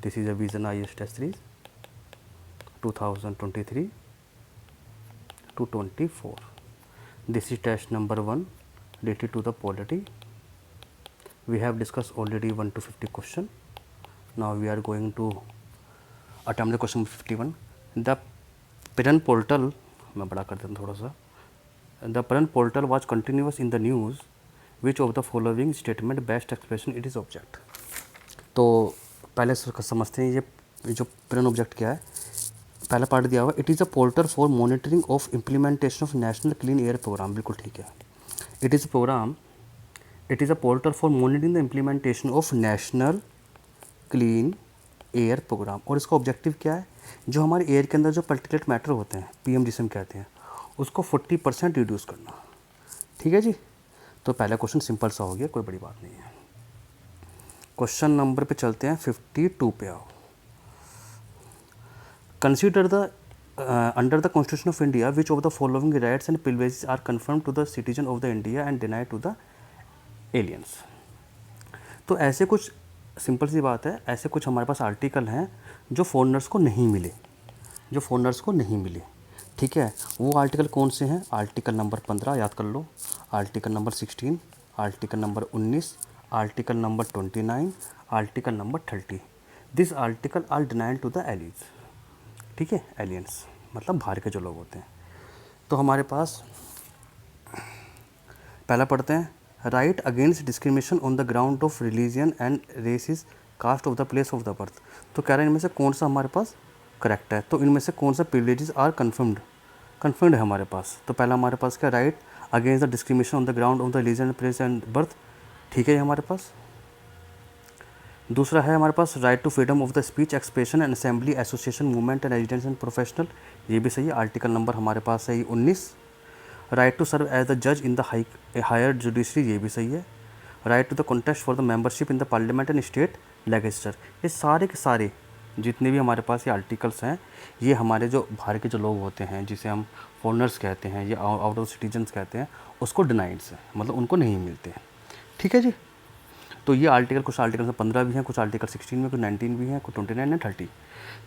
This is a Vision IS Test Series 2023 to 24. This is test number 1 related to the polity. We have discussed already 1 to 50 question. Now we are going to attempt the question 51. The parent portal, मैं बड़ा कर देता हूँ थोड़ा सा. The parent portal was continuous in the news. Which of the following statement best expression it is object? तो पहले समझते हैं ये जो parent object क्या है. पहला पार्ट दिया हुआ, it is a portal for monitoring of implementation of national clean air programme. बिल्कुल ठीक है. It is a portal for monitoring the implementation of national clean air programme. और इसका ऑब्जेक्टिव क्या है? जो हमारे एयर के अंदर जो पर्टिकुलेट मैटर होते हैं, PM जिसे हम कहते हैं, उसको 40% रिड्यूस करना. ठीक है जी. तो पहला क्वेश्चन सिंपल सा हो गया, कोई बड़ी बात नहीं है. क्वेश्चन नंबर पे चलते हैं. 52 पे आओ. Consider the under the Constitution of India, which of the following rights and privileges are confirmed to the citizen of the India and denied to the aliens. तो ऐसे कुछ सिंपल सी बात है, ऐसे कुछ हमारे पास आर्टिकल हैं जो फॉरेनर्स को नहीं मिले, ठीक है. वो आर्टिकल कौन से हैं? आर्टिकल नंबर 15 याद कर लो, article number 16, article number 19, article number 29, article number 30. This article are denied to the aliens. ठीक है, एलियंस मतलब बाहर के जो लोग होते हैं. तो हमारे पास पहला पढ़ते हैं. Right against discrimination on the ground of religion and races, caste of the place of the birth. तो कह रहे हैं इनमें से कौन सा हमारे पास करेक्ट है. तो इनमें से कौन सा प्रिविलेजेस आर कन्फर्म्ड है हमारे पास. तो पहला हमारे पास क्या, right against the discrimination on the ground of the religion place and birth. ठीक है, हमारे पास. दूसरा है हमारे पास right to freedom of the speech, expression and assembly, association, movement and residence and professional. ये भी सही है. आर्टिकल नंबर हमारे पास है 19. Right to serve as the जज इन द हायर जुडिशरी. ये भी सही है. Right to the contest for the membership in the parliament and state legislature. ये सारे के सारे जितने भी हमारे पास ये आर्टिकल्स हैं, ये हमारे जो बाहर के जो लोग होते हैं, जिसे हम फॉरेनर्स कहते हैं या आउट ऑफ सिटीजन्स कहते हैं, उसको डिनाइड्स है, मतलब उनको नहीं मिलते हैं. ठीक है जी. तो ये आर्टिकल, कुछ आर्टिकल में 15 भी हैं, कुछ आर्टिकल 16 में, कुछ 19 भी हैं, कुछ 29 एंड 30.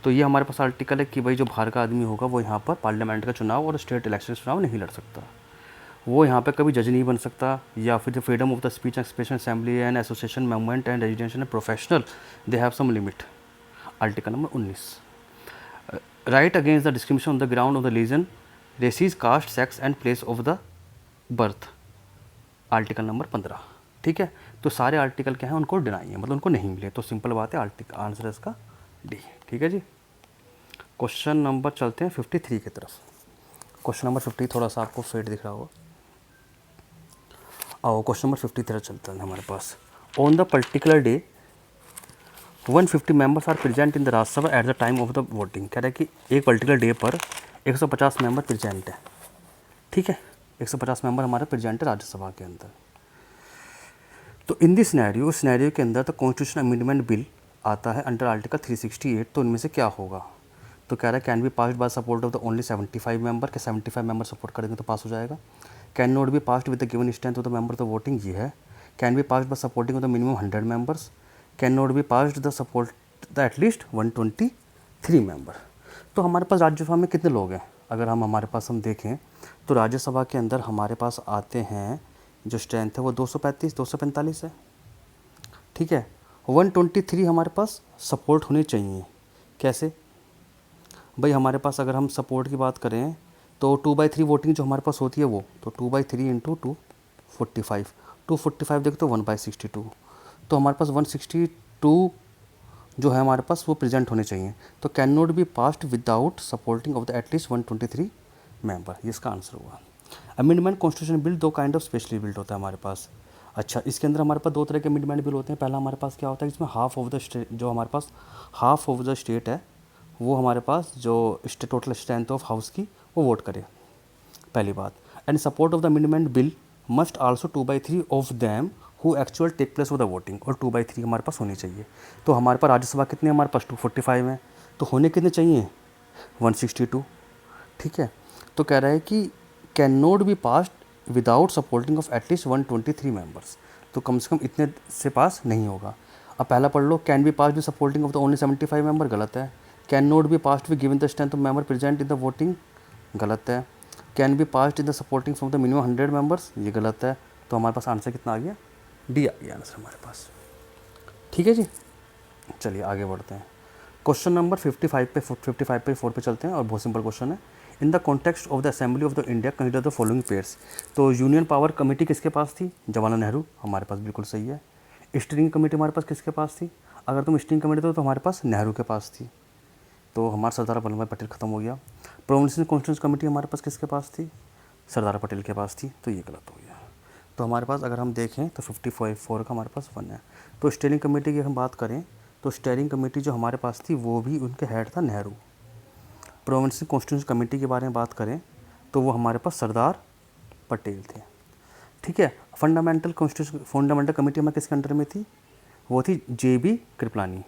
तो ये हमारे पास आर्टिकल है कि भाई जो बाहर का आदमी होगा वो यहाँ पर पार्लियामेंट का चुनाव और स्टेट इलेक्शन चुनाव नहीं लड़ सकता. वो यहाँ पे कभी जज नहीं बन सकता. या फिर जो freedom of the speech, expression, assembly and association, movement and residence and professional, they have some limit. Article number 19. Right against the discrimination on the ground of the religion, races, caste, sex and place of the birth. Article number 15. ठीक है. तो सारे article क्या हैं, उनको deny है, मतलब उनको नहीं मिले. तो सिंपल बात है, आर्टिकल आंसर है इसका डी. ठीक है जी. क्वेश्चन नंबर चलते हैं 53 की तरफ. क्वेश्चन नंबर 50 थोड़ा सा आपको फेड दिख रहा होगा. आओ क्वेश्चन नंबर 53 चलता है हमारे पास. On the particular day 150 members are present in the Rajya Sabha at the time of the voting. कह रहा है कि एक पर्टिकुलर डे पर 150 मेंबर प्रेजेंट है. ठीक है, 150 मेंबर हमारे प्रेजेंट है राज्यसभा के अंदर. तो इन दिस सिनेरियो के अंदर तो कॉन्स्टिट्यूशन अमेंडमेंट बिल आता है अंडर आर्टिकल 368. तो इनमें से क्या होगा? तो कह रहा है can be passed by support of the only 75 member, के 75 मेंबर सपोर्ट करेंगे तो पास हो जाएगा. Can not be passed with the given strength of the member of the voting, ये है. Can be passed by supporting of the minimum 100 members. Can not be passed the support the at least 123 member. तो हमारे पास राज्यसभा में कितने लोग हैं? अगर हम देखें तो राज्यसभा के अंदर हमारे पास आते हैं, जो स्ट्रेंथ है वो 245 है. ठीक है. 123 हमारे पास सपोर्ट होने चाहिए. कैसे भाई? हमारे पास अगर हम सपोर्ट की बात करें तो 2/3 वोटिंग जो हमारे पास होती है वो, तो 2/3 इंटू 245 देखो तो 1/62. तो हमारे पास 162 जो है हमारे पास वो प्रेजेंट होने चाहिए. तो can not be passed without supporting of the at least 123 member. ये इसका आंसर हुआ. अमेंडमेंट कॉन्स्टिट्यूशन बिल दो काइंड ऑफ स्पेशली बिल्ड होता है हमारे पास. अच्छा, इसके अंदर हमारे पास दो तरह के अमेंडमेंट बिल होते हैं. पहला हमारे पास क्या होता है, जिसमें हाफ ऑफ द स्टेट, जो हमारे पास हाफ ऑफ द स्टेट है, वो हमारे पास जो टोटल स्ट्रेंथ ऑफ हाउस की वो वोट करे, पहली बात. And support of the amendment bill must also 2/3 of them who actual take place of the voting. और 2/3 हमारे पास होनी चाहिए. तो हमारे पास राज्यसभा कितने, हमारे पास 245 हैं, तो होने कितने चाहिए? 162. ठीक है. तो कह रहा है कि can not be passed without supporting of at least 123 members. तो कम से कम इतने से पास नहीं होगा. अब पहला पढ़ लो, can be pass with supporting of the only 75 member, गलत है। Can not be passed with given the strength of member present in the voting, गलत है। Can be passed in the supporting from the minimum 100 members, ये गलत है। तो हमारे पास answer कितना आ गया, डी आ गया आंसर हमारे पास। ठीक है जी, चलिए आगे बढ़ते हैं। क्वेश्चन नंबर 55 पे 4 पे चलते हैं और बहुत सिंपल क्वेश्चन है। इन the context of the assembly of the India consider the following pairs. तो यूनियन पावर कमेटी किसके पास थी, जवाहरलाल नेहरू, हमारे पास बिल्कुल सही है। स्टीयरिंग कमेटी हमारे पास किसके पास थी, अगर तुम स्टीयरिंग कमेटी तो हमारे पास नेहरू के पास थी, तो हमारा सरदार वल्लभ भाई पटेल खत्म हो गया। प्रोविंशियल कॉन्स्टिट्यूंस कमेटी हमारे पास किसके पास थी, सरदार पटेल के पास थी, तो ये गलत हो गया। तो हमारे पास अगर हम देखें तो 54 का हमारे पास 1 है। तो स्टीयरिंग कमेटी की हम बात करें तो स्टीयरिंग कमेटी जो हमारे पास थी वो भी उनके हेड था नेहरू। प्रोविंशियल कॉन्स्टिट्यूंस कमेटी के बारे में बात करें तो वो हमारे पास सरदार पटेल थे। ठीक है, फंडामेंटल कमेटी हमारे किसके अंडर में थी, वो थी JB कृपलानी,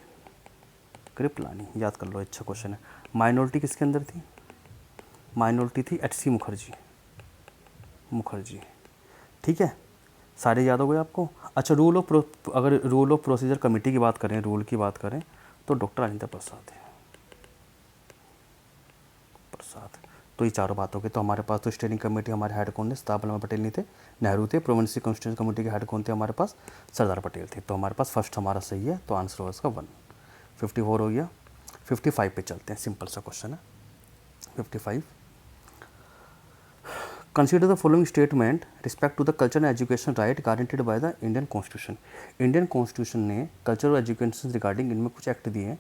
याद कर लो, अच्छा क्वेश्चन है। माइनॉरिटी किसके अंदर थी, माइनॉरिटी थी HC मुखर्जी। ठीक है, सारे याद हो गए आपको। अच्छा, अगर रूल ऑफ प्रोसीजर कमेटी की बात करें, रूल की बात करें तो डॉक्टर राजेंद्र प्रसाद है, तो ये चारों बातों के। तो हमारे पास तो स्टीयरिंग कमेटी हमारे हेड कौन थे, सरदार वल्लभ भाई पटेल नहीं थे, नेहरू थे। प्रोविंशियल कॉन्स्टिट्यूंस कमेटी के हेड कौन थे हमारे पास, सरदार पटेल थे। तो हमारे पास फर्स्ट हमारा सही है, तो आंसर होगा इसका 1। 54 हो गया। 55 पे चलते हैं, सिंपल सा क्वेश्चन है 55। Consider the following statement respect to the culture and education right guaranteed by the Indian constitution. Indian constitution ने कल्चर और एजुकेशन रिगार्डिंग इनमें कुछ एक्ट दिए हैं,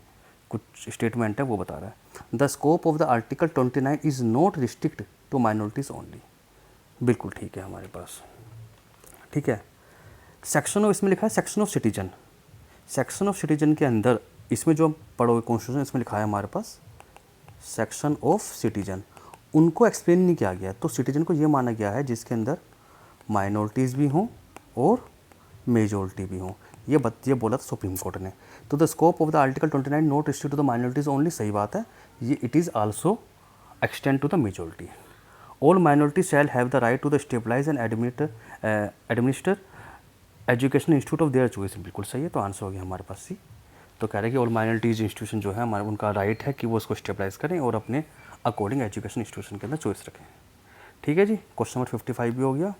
कुछ स्टेटमेंट है वो बता रहा है। The scope of the article 29 is not restrict to minorities only, बिल्कुल ठीक है हमारे पास। ठीक है, सेक्शन ऑफ, इसमें लिखा है section of citizen, section of citizen के अंदर इसमें जो पढ़ोगे कॉन्स्टिट्यूशन इसमें लिखा है हमारे पास सेक्शन ऑफ सिटीजन, उनको एक्सप्लेन नहीं किया गया। तो सिटीजन को ये माना गया है जिसके अंदर माइनॉरिटीज़ भी हों और मेजॉरिटी भी हों, ये बोला था सुप्रीम कोर्ट ने। तो the scope of the article 29 not restrict to the minorities only, सही बात है, ये it is also extend to the majority. All minority shall have the right to the stabilise and administer education institute of their choice, बिल्कुल सही है, तो answer हो गया हमारे पास सी। तो कह रहे हैं कि ऑल माइनॉरिटीज़ इंस्टीट्यूशन जो है हमारा, उनका राइट है कि वो उसको स्टेबलाइज करें और अपने अकॉर्डिंग एजुकेशन इंस्टीट्यूशन के अंदर चॉइस रखें। ठीक है जी, क्वेश्चन नंबर 55 भी हो गया।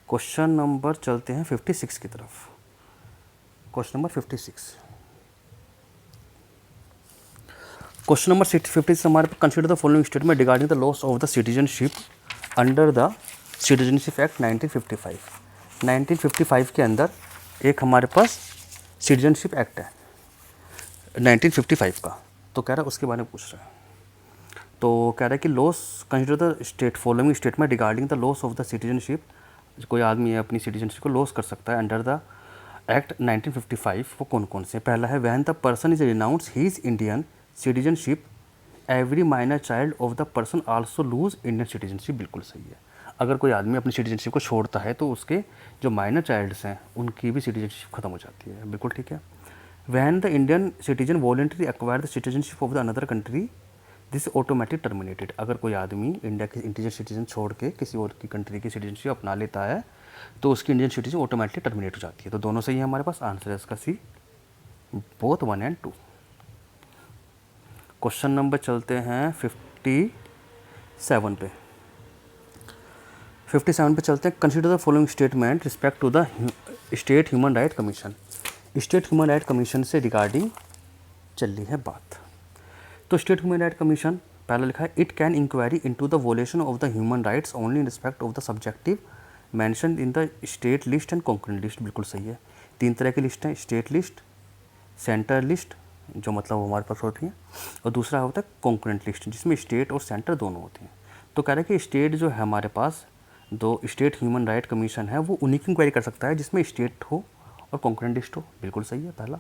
क्वेश्चन नंबर चलते हैं 56 की तरफ। क्वेश्चन नंबर 56, क्वेश्चन नंबर 56 हमारे पास consider the following statement regarding the loss of the citizenship under the citizenship act 1955। 1955 के अंदर एक हमारे पास सिटीजनशिप एक्ट है 1955 का, तो कह रहा है उसके बारे में पूछ रहा है। तो कह रहा है कि loss consider the state following statement regarding the loss of the citizenship, कोई आदमी अपनी सिटीजनशिप को लॉस कर सकता है अंडर द एक्ट 1955, वो कौन कौन से। पहला है when the person is renounce his Indian citizenship every minor child of the person also lose Indian citizenship, बिल्कुल सही है। अगर कोई आदमी अपनी सिटीजनशिप को छोड़ता है तो उसके जो माइनर चाइल्ड्स हैं उनकी भी सिटीजनशिप खत्म हो जाती है, बिल्कुल ठीक है। When the Indian citizen voluntary acquire the citizenship of the another country this automatic terminated, अगर कोई आदमी इंडिया के इंडियन सिटीजन छोड़ के किसी और की कंट्री की सिटीजनशिप अपना लेता है तो उसकी इंडियन सिटीजन ऑटोमेटिकली टर्मिनेट हो जाती है। तो दोनों सही है हमारे पास, आंसर है इसका सी, बोथ 1 और 2। क्वेश्चन नंबर चलते हैं 57 पे। 57 पे चलते हैं। Consider the following statement respect to the state human right commission. State human right commission से रिगार्डिंग चल रही है बात। तो स्टेट ह्यूमन राइट कमीशन पहला लिखा है it can inquiry into the violation of the human rights only in respect of the subjective mention in the state list and concurrent list, बिल्कुल सही है। 3 तरह की लिस्ट हैं, स्टेट लिस्ट, सेंटर लिस्ट जो मतलब हमारे पास होती है, और दूसरा होता है कॉन्करेंट लिस्ट जिसमें स्टेट और सेंटर दोनों होते हैं। तो कह रहे हैं कि स्टेट जो है हमारे पास, दो स्टेट ह्यूमन राइट कमीशन है वो उन्हीं की इंक्वायरी कर सकता है जिसमें स्टेट हो और कॉन्करेंट लिस्ट हो, बिल्कुल सही है पहला।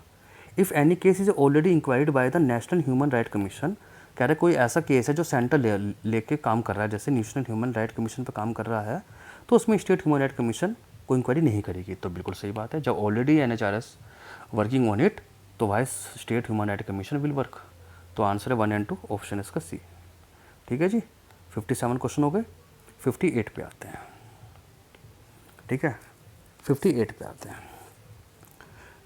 If any case is already inquired by the national human right commission, कह रहे कोई ऐसा केस है जो सेंटर लेके काम कर रहा है, जैसे नेशनल ह्यूमन राइट कमीशन पर काम कर रहा है, तो उसमें स्टेट ह्यूमन राइट कमीशन कोई इंक्वायरी नहीं करेगी, तो बिल्कुल सही बात है। जब already NHRS working on it तो why state human right commission will work, तो आंसर है 1 और 2, ऑप्शन इसका सी। ठीक है जी, 57 क्वेश्चन हो गए। 58 पे आते हैं। ठीक है, 58 पे आते हैं।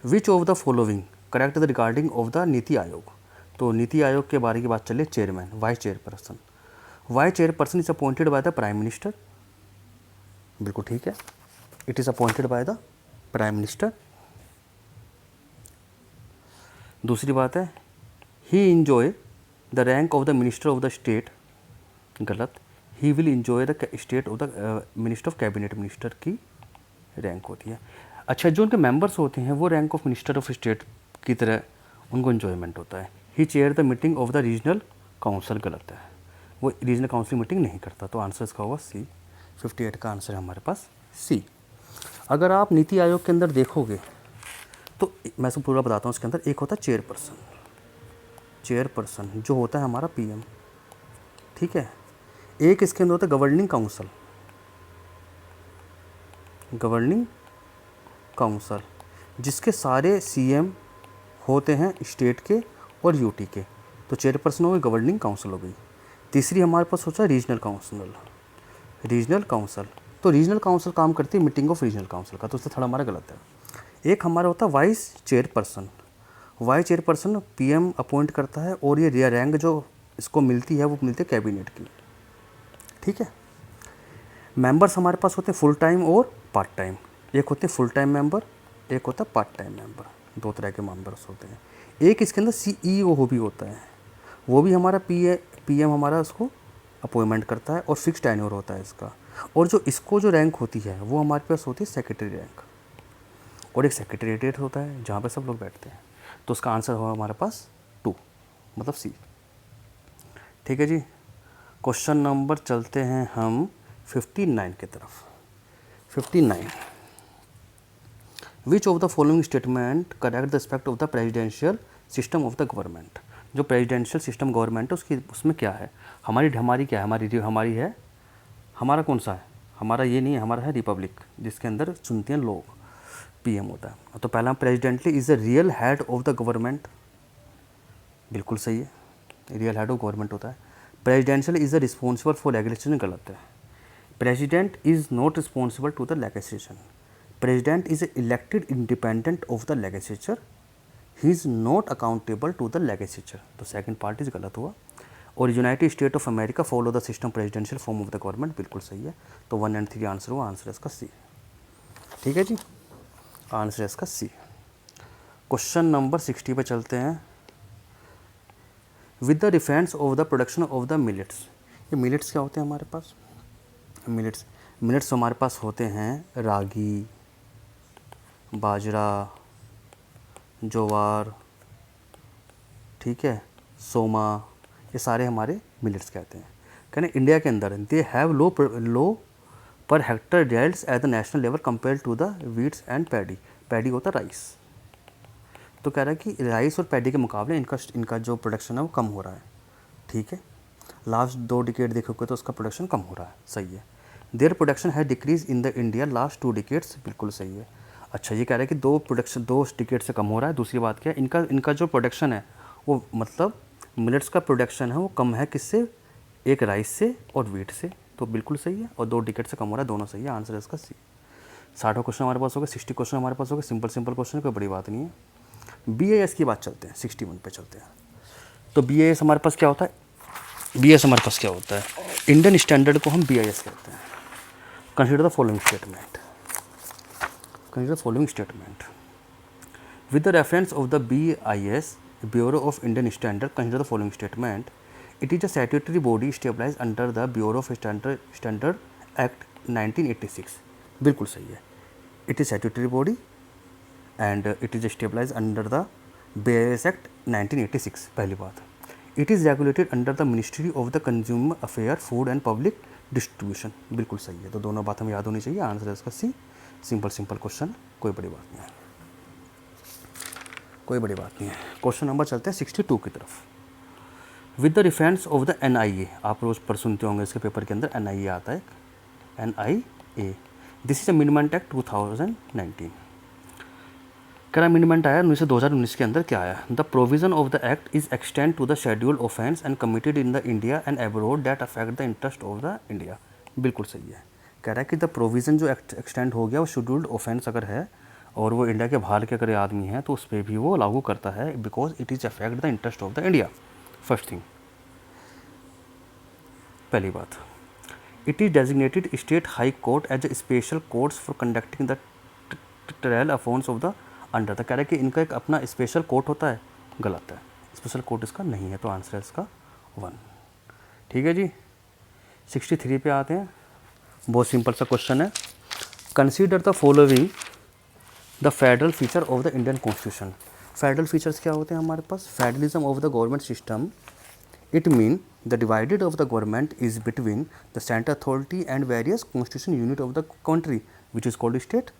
Which of the following correct the regarding of the NITI Aayog. तो नीति आयोग के बारे की बात चले, chairman, vice chairperson. Vice chairperson is appointed by the prime minister, बिल्कुल ठीक है, it is appointed by the prime minister. दूसरी बात है he enjoy the rank of the minister of the state, गलत, he will enjoy the state of the minister of cabinet, minister की rank होती है। अच्छा, जो उनके मेंबर्स होते हैं वो rank of minister of state की तरह उनको इन्जॉयमेंट होता है। He chair the meeting of the regional council, गलत है, वो रीजनल काउंसिल मीटिंग नहीं करता। तो आंसर इसका होगा सी, 58 का आंसर है हमारे पास सी। अगर आप नीति आयोग के अंदर देखोगे तो मैं इसको पूरा बताता हूँ, उसके अंदर एक होता है चेयरपर्सन, चेयरपर्सन जो होता है हमारा पीएम, ठीक है। एक इसके अंदर होता है गवर्निंग काउंसिल, गवर्निंग काउंसिल जिसके सारे सीएम होते हैं स्टेट के और यूटी के, तो चेयरपर्सन हो गई, गवर्निंग काउंसिल हो गई। तीसरी हमारे पास होता है रीजनल काउंसिल, रीजनल काउंसिल, तो रीजनल काउंसिल काम करती है मीटिंग ऑफ रीजनल काउंसिल का, तो उससे थोड़ा हमारा गलत है। एक हमारा होता है vice chairperson, vice chairperson PM appoint करता है और ये रैंक जो इसको मिलती है वो मिलती है कैबिनेट की, ठीक है। मेंबर्स हमारे पास होते हैं फुल टाइम और पार्ट टाइम, एक होते हैं फुल टाइम मेंबर, एक होता है पार्ट टाइम मेंबर, दो तरह के मेंबर्स होते हैं। एक इसके अंदर सीईओ भी होता है, वो भी हमारा पीएम हमारा उसको अपॉइंटमेंट करता है और फिक्स टेन्योर होता है इसका। और जो इसको जो रैंक होती है वो हमारे पास होती है सेक्रेटरी रैंक, और एक सेक्रेटरीट होता है जहाँ पे सब लोग बैठते हैं। तो उसका आंसर होगा हमारे पास 2, मतलब सी, ठीक है जी। क्वेश्चन नंबर चलते हैं हम 59 की तरफ। 59, विच of the following statement correct the aspect of the presidential system of the government. जो प्रेसिडेंशियल सिस्टम गवर्नमेंट है उसकी उसमें क्या है, हमारी क्या है, हमारी है, हमारा कौन सा है, हमारा ये नहीं है, हमारा है रिपब्लिक जिसके अंदर चुनते हैं लोग, पीएम होता है। तो पहला presidential is the real head of the government, बिल्कुल सही है, रियल हेड ऑफ गवर्नमेंट होता है। Presidential is the responsible for legislation, गलत है। President is not responsible to the legislation, president is elected independent of the legislature, he is not accountable to the legislature, तो second part is गलत हुआ। और United State of America follow the system presidential form of the government, बिल्कुल सही है। तो 1 और 3 answer हुआ, आंसर इसका सी, ठीक है जी, आंसर इसका सी। क्वेश्चन नंबर 60 पे चलते हैं। With the defence of the production of the millets, ये मिलेट्स क्या होते हैं हमारे पास, मिलेट्स हमारे पास होते हैं रागी, बाजरा, ज्वार, ठीक है, सोमा, ये सारे हमारे मिलेट्स कहते हैं। कहने इंडिया के अंदर दे हैव लो पर हेक्टर डेल्स at the national level compare to the wheats and paddy, paddy होता है राइस। तो कह रहा है कि राइस और पैडी के मुकाबले इनका जो प्रोडक्शन है वो कम हो रहा है, ठीक है। लास्ट 2 डिकेड देखोगे तो उसका प्रोडक्शन कम हो रहा है, सही है। देयर प्रोडक्शन है decrease in the India last 2 decades, बिल्कुल सही है। अच्छा, ये कह रहा है कि 2 डिकेड से कम हो रहा है। दूसरी बात क्या है, इनका जो प्रोडक्शन है वो मतलब मिलेट्स का प्रोडक्शन है वो कम है किससे, एक राइस से और वीट से, तो बिल्कुल सही है। और 2 डिकेड से कम हो रहा है, दोनों सही है, आंसर है इसका सी। 60 क्वेश्चन हमारे पास हो गए, 60 क्वेश्चन हमारे पास हो गए, सिंपल क्वेश्चन, कोई बड़ी बात नहीं है। BIS की बात चलते हैं, 61 पे चलते हैं। तो BIS हमारे पास क्या होता है, BIS हमारे पास क्या होता है, इंडियन स्टैंडर्ड को हम BIS कहते हैं। Consider the following statement, consider following statement with the reference of the BIS bureau of Indian standard, consider the following statement, it is a statutory body stabilise under the bureau of standard act 1986, बिल्कुल सही है। It is statutory body and it is stabilized under the BIS Act 1986, पहली बात। It is regulated under the Ministry of the Consumer Affairs, Food and Public Distribution, बिल्कुल सही है। तो दोनों बात हमें याद होनी चाहिए, आंसर है इसका सी। सिंपल क्वेश्चन, कोई बड़ी बात नहीं है, कोई बड़ी बात नहीं है। क्वेश्चन नंबर चलते हैं 62 की तरफ। With the reference of the NIA, आप रोज पर सुनते होंगे इसके पेपर के अंदर NIA आता है, NIA, this is amendment act 2019। करा अमेंडमेंट आया 2019 के अंदर, क्या आया, the provision of the act is extend to the schedule offence and committed in the India and abroad that affect the interest of the India, बिल्कुल सही है। कह रहा है कि द प्रोविज़न जो एक्सटेंड हो गया वो शेड्यूल्ड ऑफेंस अगर है और वो इंडिया के बाहर के अगर आदमी हैं तो उस पर भी वो लागू करता है, because it is affect the interest of the India. First thing, पहली बात, it is designated state high court as a special courts for conducting the trial affairs of the under. तो कह रहा है कि इनका एक अपना स्पेशल कोर्ट होता है, गलत है, स्पेशल कोर्ट इसका नहीं है, तो आंसर है इसका 1। ठीक है जी, 63 पे आते हैं। बहुत सिंपल सा क्वेश्चन है, consider the following the federal feature of the Indian constitution. Federal features क्या होते हैं हमारे पास? Federalism of the government system, it mean the divided of the government is between the central authority and various constitution unit of the country which is called state.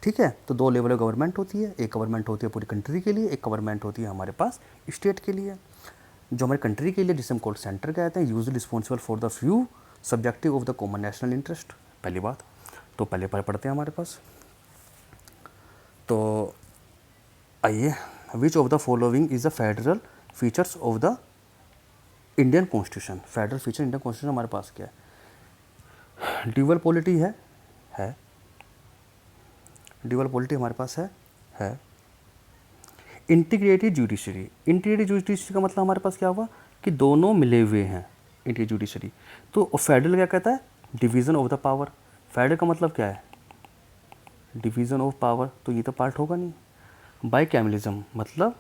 ठीक है, तो दो level of government होती है, एक government होती है पूरी कंट्री के लिए, एक गवर्नमेंट होती है हमारे पास स्टेट के लिए। जो हमारी कंट्री के लिए जिसे हम कॉल्ड सेंटर कहते हैं, usually responsible for the few subjective of the common national interest. पहली बात, तो पहले पर पढ़ते हैं हमारे पास। तो आइए, विच of the following is the federal features of the Indian constitution. Federal feature Indian constitution हमारे पास क्या है? ड्यूअल पॉलिटी है ड्यूअल पॉलिटी हमारे पास है। इंटीग्रेटेड जुडिशरी, इंटीग्रेटेड जुडिशरी का मतलब हमारे पास क्या हुआ कि दोनों मिले हुए हैं, इंटीग्रेटेड जुडिशरी। तो फेडरल क्या कहता है? Division of the power. Federal का मतलब क्या है? डिवीज़न ऑफ पावर, तो ये तो पार्ट होगा नहीं। बाइकैमलिज्म मतलब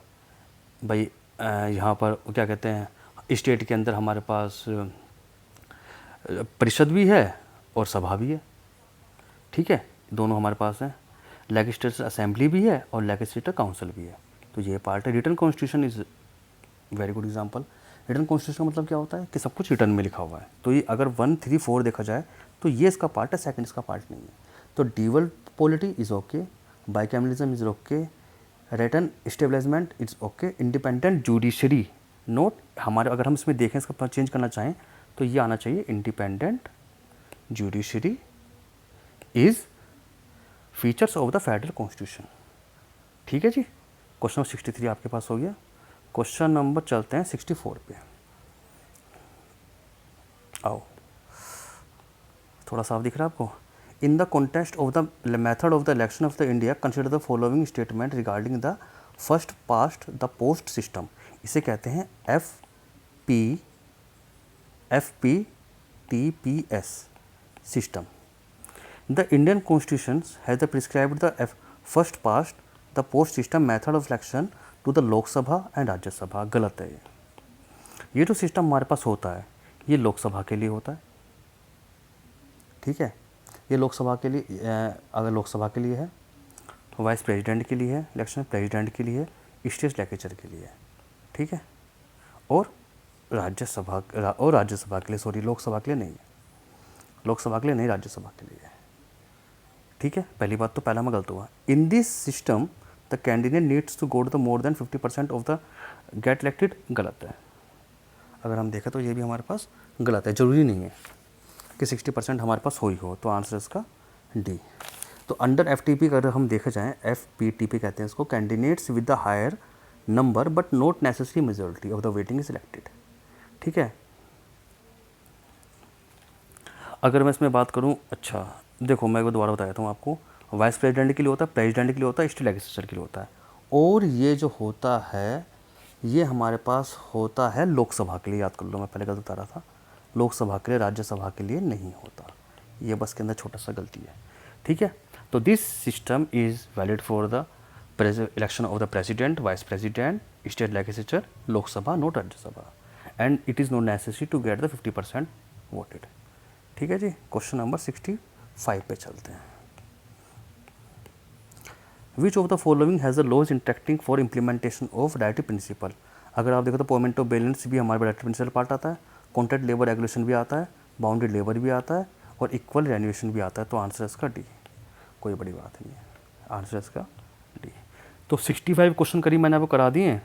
भाई यहाँ पर क्या कहते हैं, स्टेट के अंदर हमारे पास परिषद भी है और सभा भी है। ठीक है, दोनों हमारे पास हैं। लेजिस्लेटिव असेंबली भी है और लेजिस्लेटिव काउंसिल भी है, तो ये पार्ट है। Written constitution is very good example. Written constitution का मतलब क्या होता है कि सब कुछ रिटर्न में लिखा हुआ है। तो ये अगर 1, 3, 4 देखा जाए तो ये इसका पार्ट है, सेकंड इसका पार्ट नहीं है। तो dual polity is okay, bicameralism is okay, written establishment is okay, independent judiciary note हमारे, अगर हम इसमें देखें इसका चेंज करना चाहें तो ये आना चाहिए, independent judiciary is features of the federal constitution. ठीक है जी, क्वेश्चन नंबर 63 आपके पास हो गया। क्वेश्चन नंबर चलते हैं 64 पे। आओ, थोड़ा साफ दिख रहा है आपको? In the context of the method of the election of the India consider the following statement regarding the first past the post system. इसे कहते हैं FPTPS system. The Indian constitution has the prescribed the first past the post system method of election to the Lok Sabha and Rajya Sabha. गलत है ये जो system हमारे पास होता है ये लोकसभा के लिए होता है। ठीक है, ये लोकसभा के लिए, अगर लोकसभा के लिए है, वाइस प्रेसिडेंट के लिए है इलेक्शन, प्रेसिडेंट के लिए, स्टेट लेजिस्लेचर के लिए। ठीक है, और राज्यसभा के लिए, सॉरी लोकसभा के लिए नहीं है, लोकसभा के लिए नहीं, राज्यसभा के लिए है। ठीक है, पहली बात तो पहला में गलत हुआ। In this system the candidate needs to go to the more than 50% of the get elected. गलत है, अगर हम देखें तो ये भी हमारे पास गलत है। ज़रूरी नहीं है कि 60% हमारे पास हो ही हो, तो आंसर इसका डी। तो अंडर FTP अगर हम देखा जाए, FPTP कहते हैं इसको, candidates with the higher number but not necessary majority of the voting is elected. ठीक है, अगर मैं इसमें बात करूं, अच्छा देखो मैं एक बार दोबारा बता देता हूँ आपको, वाइस प्रेसिडेंट के लिए होता है, प्रेसिडेंट के लिए होता है, स्टेट लेजिस्लेचर के लिए होता है, और ये जो होता है ये हमारे पास होता है लोकसभा के लिए। याद कर लो, मैं पहले गलत बता रहा था, लोकसभा के लिए, राज्यसभा के लिए नहीं होता। ये बस के अंदर छोटा सा गलती है। ठीक है, तो this system is valid for the election of the president, vice president, state legislature, Lok Sabha, not Rajya Sabha, and it is not necessary to get the 50% voted. ठीक है जी, क्वेश्चन नंबर 65 पे चलते हैं। Which of the following has the laws interacting for implementation of directive principle. अगर आप देखो तो पेमेंट ऑफ बैलेंस भी हमारे डायरेक्टिव प्रिंसिपल पार्ट आता है, कॉन्ट्रैक्ट लेबर रेगुलेशन भी आता है, बाउंडेड लेबर भी आता है, और इक्वल रेन्यूएशन भी आता है। तो आंसर इसका डी, कोई बड़ी बात नहीं है, आंसर इसका डी। तो 65 क्वेश्चन करीब मैंने आपको करा दिए हैं,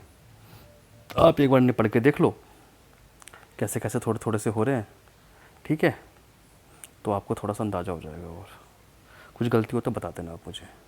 आप एक बार पढ़ के देख लो कैसे कैसे थोड़े थोड़े से हो रहे हैं। ठीक है, तो आपको थोड़ा सा अंदाज़ा हो जाएगा, और कुछ गलती हो तो बता देना आप मुझे।